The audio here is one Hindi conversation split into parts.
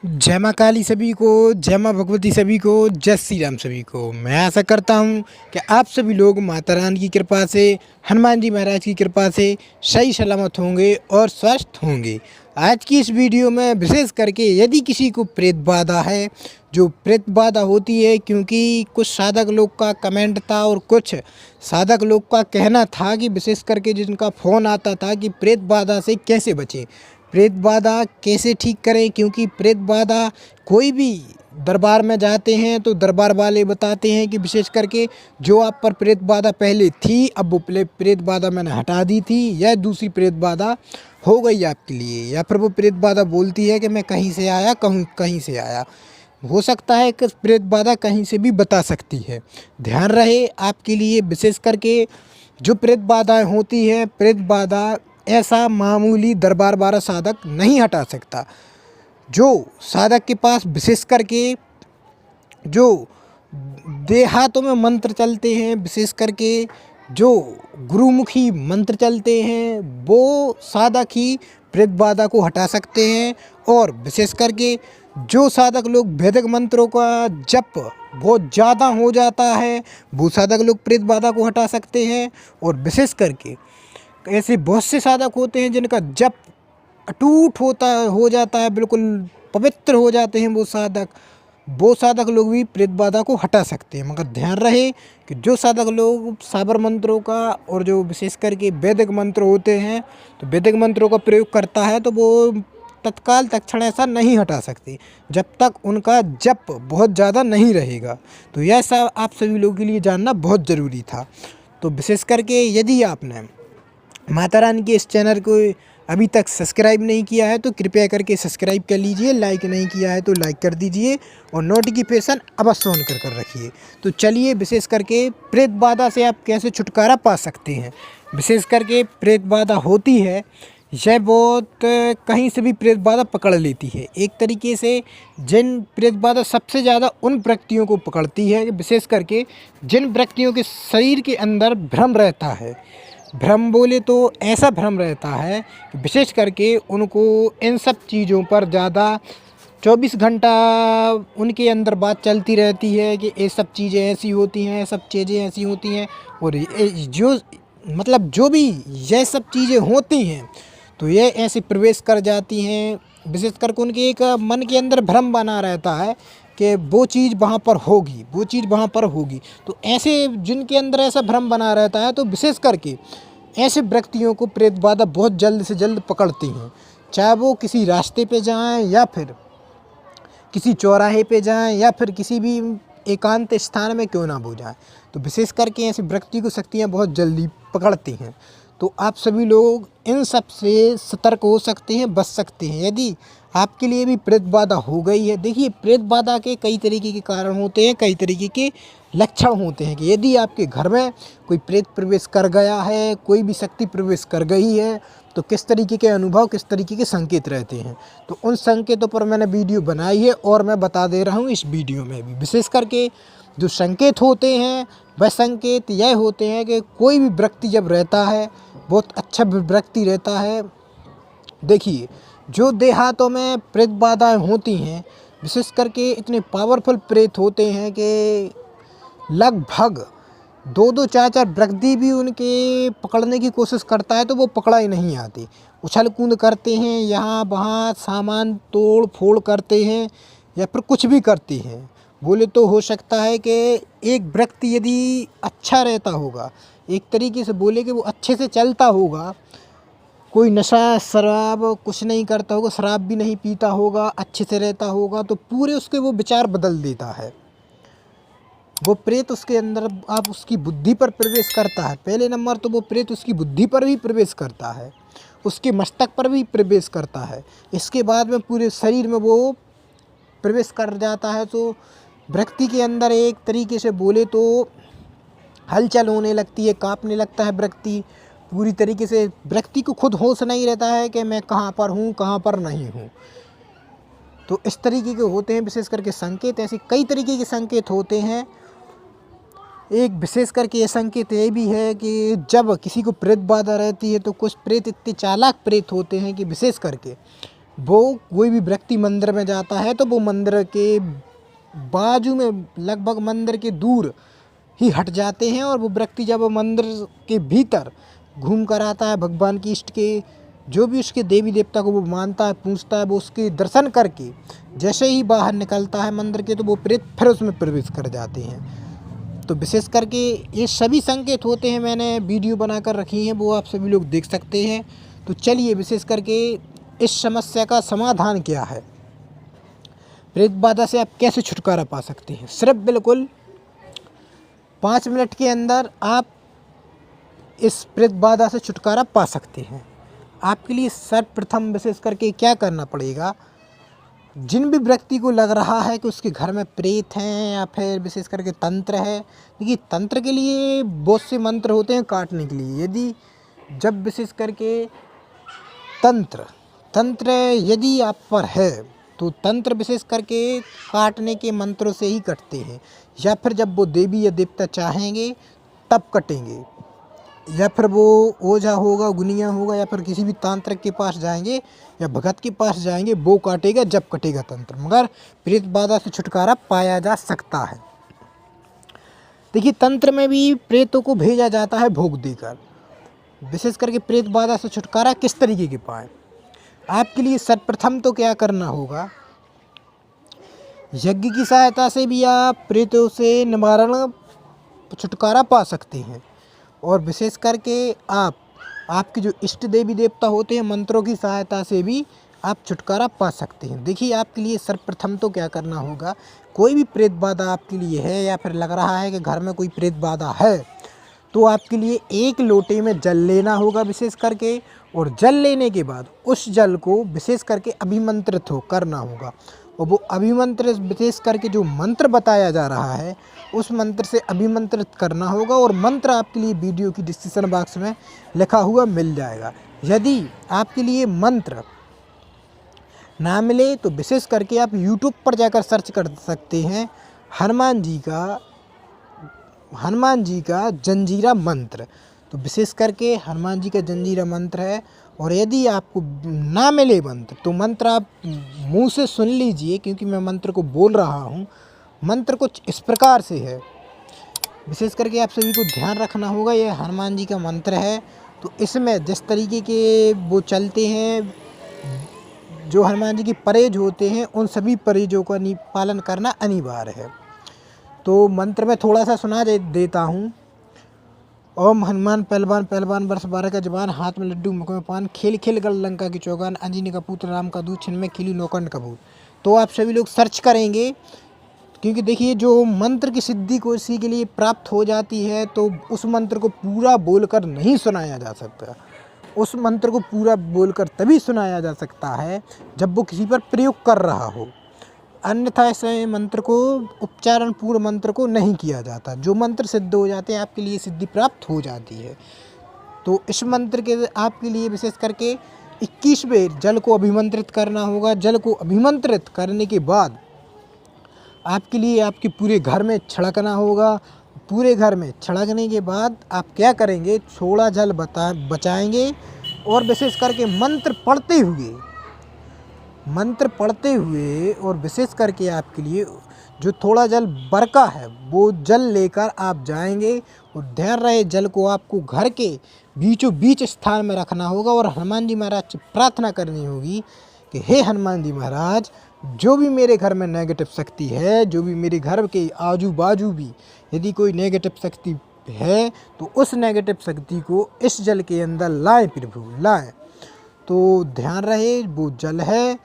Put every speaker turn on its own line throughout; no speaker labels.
जय माँ काली सभी को, जय माँ भगवती सभी को, जय श्री राम सभी को। मैं आशा करता हूँ कि आप सभी लोग माता रानी की कृपा से, हनुमान जी महाराज की कृपा से सही सलामत होंगे और स्वस्थ होंगे। आज की इस वीडियो में विशेष करके यदि किसी को प्रेत बाधा है, जो प्रेत बाधा होती है, क्योंकि कुछ साधक लोग का कमेंट था और कुछ साधक लोग का कहना था कि विशेष करके जिनका फ़ोन आता था कि प्रेत बाधा से कैसे बचें, प्रेत बाधा कैसे ठीक करें। क्योंकि प्रेत बाधा कोई भी दरबार में जाते हैं तो दरबार वाले बताते हैं कि विशेष करके जो आप पर प्रेत बाधा पहले थी, अब वो प्रेत बाधा मैंने हटा दी थी, या दूसरी प्रेत बाधा हो गई आपके लिए, या फिर वो प्रेत बाधा बोलती है कि मैं कहीं से आया, कहीं से आया। हो सकता है कि प्रेत बाधा कहीं से भी बता सकती है। ध्यान रहे आपके लिए, विशेष करके जो प्रेत बाधाएँ होती हैं, प्रेत बाधा ऐसा मामूली दरबार वाला साधक नहीं हटा सकता। जो साधक के पास विशेष करके जो देहातों में मंत्र चलते हैं, विशेष करके जो गुरुमुखी मंत्र चलते हैं, वो साधक ही प्रेत बाधा को हटा सकते हैं। और विशेष करके जो साधक लोग वैदिक मंत्रों का जप बहुत ज़्यादा हो जाता है, वो साधक लोग प्रेत बाधा को हटा सकते हैं। और विशेष करके ऐसे बहुत से साधक होते हैं जिनका जप अटूट हो जाता है, बिल्कुल पवित्र हो जाते हैं वो साधक लोग भी प्रेत बाधा को हटा सकते हैं। मगर ध्यान रहे कि जो साधक लोग साबर मंत्रों का और जो विशेष करके वैदिक मंत्र होते हैं, तो वैदिक मंत्रों का प्रयोग करता है तो वो तत्काल तत्क्षण ऐसा नहीं हटा सकते जब तक उनका जप बहुत ज़्यादा नहीं रहेगा। तो यह सब आप सभी लोगों के लिए जानना बहुत ज़रूरी था। तो विशेष करके यदि आपने माता रानी के इस चैनल को अभी तक सब्सक्राइब नहीं किया है तो कृपया करके सब्सक्राइब कर लीजिए, लाइक नहीं किया है तो लाइक कर दीजिए और नोटिफिकेशन अवश्य ऑन कर रखिए। तो चलिए, विशेष करके प्रेत बाधा से आप कैसे छुटकारा पा सकते हैं। विशेष करके प्रेत बाधा होती है, यह बहुत कहीं से भी प्रेत बाधा पकड़ लेती है। एक तरीके से जिन प्रेत बाधा सबसे ज़्यादा उन व्यक्तियों को पकड़ती है, विशेष करके जिन व्यक्तियों के शरीर के अंदर भ्रम रहता है। भ्रम बोले तो ऐसा भ्रम रहता है कि विशेष करके उनको इन सब चीज़ों पर ज़्यादा 24 घंटा उनके अंदर बात चलती रहती है कि ये सब चीज़ें ऐसी होती हैं, सब चीज़ें ऐसी होती हैं। और जो मतलब जो भी ये सब चीज़ें होती हैं तो ये ऐसे प्रवेश कर जाती हैं। विशेष करके उनके एक मन के अंदर भ्रम बना रहता है कि वो चीज़ वहाँ पर होगी, वो चीज़ वहाँ पर होगी। तो ऐसे जिनके अंदर ऐसा भ्रम बना रहता है, तो विशेष करके ऐसे व्यक्तियों को प्रेत बाधा बहुत जल्द से जल्द पकड़ती हैं। चाहे वो किसी रास्ते पे जाएं, या फिर किसी चौराहे पे जाएं, या फिर किसी भी एकांत स्थान में क्यों ना हो जाएं, तो विशेष करके ऐसे व्यक्ति को शक्तियाँ बहुत जल्दी पकड़ती हैं। तो आप सभी लोग इन सब से सतर्क हो सकते हैं, बच सकते हैं यदि आपके लिए भी प्रेत बाधा हो गई है। देखिए, प्रेत बाधा के कई तरीके के कारण होते हैं, कई तरीके के लक्षण होते हैं कि यदि आपके घर में कोई प्रेत प्रवेश कर गया है, कोई भी शक्ति प्रवेश कर गई है, तो किस तरीके के अनुभव, किस तरीके के संकेत रहते हैं। तो उन संकेतों पर मैंने वीडियो बनाई है और मैं बता दे रहा हूँ इस वीडियो में भी। विशेष करके जो संकेत होते हैं, वह संकेत यह होते हैं कि कोई भी व्यक्ति जब रहता है, बहुत अच्छा व्यक्ति रहता है। देखिए, जो देहातों में प्रेत बाधाएँ होती हैं, विशेष करके इतने पावरफुल प्रेत होते हैं कि लगभग 2-2 4-4 व्यक्ति भी उनके पकड़ने की कोशिश करता है तो वो पकड़ा ही नहीं आती। उछल कूद करते हैं, यहाँ वहाँ सामान तोड़ फोड़ करते हैं, या फिर कुछ भी करते हैं। बोले तो हो सकता है कि एक व्यक्ति यदि अच्छा रहता होगा, एक तरीके से बोले कि वो अच्छे से चलता होगा, कोई नशा शराब कुछ नहीं करता होगा, शराब भी नहीं पीता होगा, अच्छे से रहता होगा, तो पूरे उसके वो विचार बदल देता है। वो प्रेत उसके अंदर आप उसकी बुद्धि पर प्रवेश करता है। पहले नंबर तो वो प्रेत उसकी बुद्धि पर भी प्रवेश करता है, उसके मस्तक पर भी प्रवेश करता है, इसके बाद में पूरे शरीर में वो प्रवेश कर जाता है। तो व्यक्ति के अंदर एक तरीके से बोले तो हलचल होने लगती है, काँपने लगता है व्यक्ति पूरी तरीके से। व्यक्ति को खुद होश नहीं रहता है कि मैं कहाँ पर हूँ, कहाँ पर नहीं हूँ। तो इस तरीके के होते हैं विशेष करके संकेत। ऐसे कई तरीके के संकेत होते हैं। एक विशेष करके ये संकेत ये भी है कि जब किसी को प्रेत बाधा रहती है तो कुछ प्रेत इतने चालाक प्रेत होते हैं कि विशेष करके वो कोई भी व्यक्ति मंदिर में जाता है तो वो मंदिर के बाजू में लगभग मंदिर के दूर ही हट जाते हैं, और वो व्यक्ति जब मंदिर के भीतर घूम कर आता है, भगवान की इष्ट के जो भी उसके देवी देवता को वो मानता है, पूजता है, वो उसके दर्शन करके जैसे ही बाहर निकलता है मंदिर के, तो वो प्रेत फिर उसमें प्रवेश कर जाते हैं। तो विशेष करके ये सभी संकेत होते हैं, मैंने वीडियो बनाकर रखी हैं, वो आप सभी लोग देख सकते हैं। तो चलिए विशेष करके इस समस्या का समाधान क्या है, प्रेत बाधा से आप कैसे छुटकारा पा सकते हैं। सिर्फ बिल्कुल 5 मिनट के अंदर आप इस प्रेत बाधा से छुटकारा पा सकते हैं। आपके लिए सर्वप्रथम विशेष करके क्या करना पड़ेगा, जिन भी व्यक्ति को लग रहा है कि उसके घर में प्रेत हैं या फिर विशेष करके तंत्र है, देखिए तंत्र के लिए बहुत से मंत्र होते हैं काटने के लिए। यदि जब विशेष करके तंत्र तंत्र यदि आप पर है तो तंत्र विशेष करके काटने के मंत्रों से ही कटते हैं, या फिर जब वो देवी या देवता चाहेंगे तब कटेंगे, या फिर वो ओझा होगा, गुनिया होगा, या फिर किसी भी तांत्रिक के पास जाएंगे या भगत के पास जाएंगे, वो काटेगा जब कटेगा तंत्र। मगर प्रेत बाधा से छुटकारा पाया जा सकता है। देखिए तंत्र में भी प्रेतों को भेजा जाता है भोग देकर। विशेष करके प्रेत बाधा से छुटकारा किस तरीके के पाए, आपके लिए सर्वप्रथम तो क्या करना होगा, यज्ञ की सहायता से भी आप प्रेतों से निवारण छुटकारा पा सकते हैं। और विशेष करके आपके जो इष्ट देवी देवता होते हैं, मंत्रों की सहायता से भी आप छुटकारा पा सकते हैं। देखिए आपके लिए सर्वप्रथम तो क्या करना होगा, कोई भी प्रेत बाधा आपके लिए है या फिर लग रहा है कि घर में कोई प्रेत बाधा है, तो आपके लिए 1 लोटे में जल लेना होगा विशेष करके, और जल लेने के बाद उस जल को विशेष करके अभिमंत्रित करना होगा। और वो अभिमंत्रित विशेष करके जो मंत्र बताया जा रहा है उस मंत्र से अभिमंत्रित करना होगा, और मंत्र आपके लिए वीडियो की डिस्क्रिप्शन बॉक्स में लिखा हुआ मिल जाएगा। यदि आपके लिए मंत्र ना मिले तो विशेष करके आप यूट्यूब पर जाकर सर्च कर सकते हैं हनुमान जी का जंजीरा मंत्र। तो विशेष करके हनुमान जी का जंजीरा मंत्र है, और यदि आपको ना मिले मंत्र तो मंत्र आप मुंह से सुन लीजिए, क्योंकि मैं मंत्र को बोल रहा हूँ। मंत्र कुछ इस प्रकार से है, विशेष करके आप सभी को ध्यान रखना होगा, ये हनुमान जी का मंत्र है। तो इसमें जिस तरीके के वो चलते हैं, जो हनुमान जी की परहेज होते हैं, उन सभी परहेजों का पालन करना अनिवार्य है। तो मंत्र में थोड़ा सा सुना देता हूँ। ओम हनुमान पहलवान पहलवान वर्ष 12 का जवान, हाथ में लड्डू मुख में पान, खेल खेल कर लंका की चौगान, अंजनी का पुत्र राम का दूत, छिन में खिली नौकंड का भूत। तो आप सभी लोग सर्च करेंगे, क्योंकि देखिए जो मंत्र की सिद्धि को इसी के लिए प्राप्त हो जाती है, तो उस मंत्र को पूरा बोलकर नहीं सुनाया जा सकता। उस मंत्र को पूरा बोलकर तभी सुनाया जा सकता है जब वो किसी पर प्रयोग कर रहा हो, अन्यथा ऐसे मंत्र को उच्चारण पूर्ण मंत्र को नहीं किया जाता। जो मंत्र सिद्ध हो जाते हैं आपके लिए सिद्धि प्राप्त हो जाती है। तो इस मंत्र के आपके लिए विशेष करके 21 बार जल को अभिमंत्रित करना होगा। जल को अभिमंत्रित करने के बाद आपके लिए आपके पूरे घर में छिड़कना होगा। पूरे घर में छिड़कने के बाद आप क्या करेंगे, थोड़ा जल बचाएंगे, और विशेष करके मंत्र पढ़ते हुए और विशेष करके आपके लिए जो थोड़ा जल बरका है वो जल लेकर आप जाएंगे, और ध्यान रहे जल को आपको घर के बीचों बीच स्थान में रखना होगा, और हनुमान जी महाराज से प्रार्थना करनी होगी कि हे हनुमान जी महाराज, जो भी मेरे घर में नेगेटिव शक्ति है, जो भी मेरे घर के आजू बाजू भी यदि कोई नेगेटिव शक्ति है, तो उस नेगेटिव शक्ति को इस जल के अंदर लाएं, प्रभु लाएं। तो ध्यान रहे वो जल है।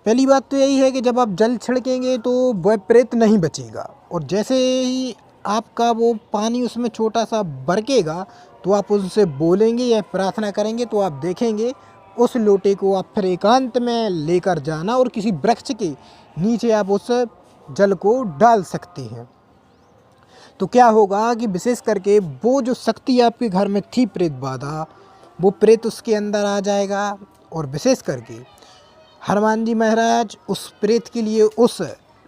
पहली बात तो यही है कि जब आप जल छिड़केंगे तो वह प्रेत नहीं बचेगा, और जैसे ही आपका वो पानी उसमें छोटा सा बरकेगा तो आप उससे बोलेंगे या प्रार्थना करेंगे, तो आप देखेंगे उस लोटे को आप फिर एकांत में लेकर जाना, और किसी वृक्ष के नीचे आप उस जल को डाल सकते हैं। तो क्या होगा कि विशेष करके वो जो शक्ति आपके घर में थी प्रेत बाधा, वो प्रेत उसके अंदर आ जाएगा, और विशेष करके हनुमान जी महाराज उस प्रेत के लिए उस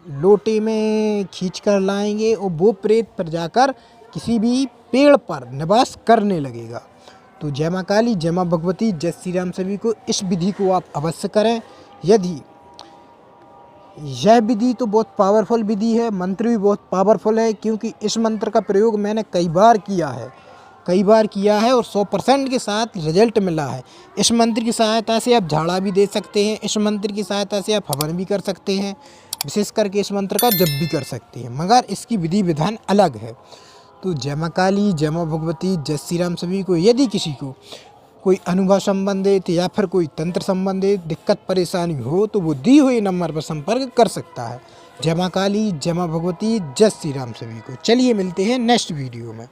लोटे में खींच कर लाएंगे, और वो प्रेत पर जाकर किसी भी पेड़ पर निवास करने लगेगा। तो जय माँ काली, जय माँ भगवती, जय श्री राम सभी को। इस विधि को आप अवश्य करें। यदि यह विधि तो बहुत पावरफुल विधि है, मंत्र भी बहुत पावरफुल है, क्योंकि इस मंत्र का प्रयोग मैंने कई बार किया है और 100% के साथ रिजल्ट मिला है। इस मंत्र की सहायता से आप झाड़ा भी दे सकते हैं, इस मंत्र की सहायता से आप हवन भी कर सकते हैं, विशेष करके इस मंत्र का जप भी कर सकते हैं, मगर इसकी विधि विधान अलग है। तो जय माँ काली, जय माँ भगवती, जय श्री राम सभी को। यदि किसी को कोई अनुभव संबंधित या फिर कोई तंत्र संबंधित दिक्कत परेशानी हो तो वो दी हुए नंबर पर संपर्क कर सकता है। जय माँ काली, जय माँ भगवती, जय श्री राम सभी को। चलिए मिलते हैं नेक्स्ट वीडियो में।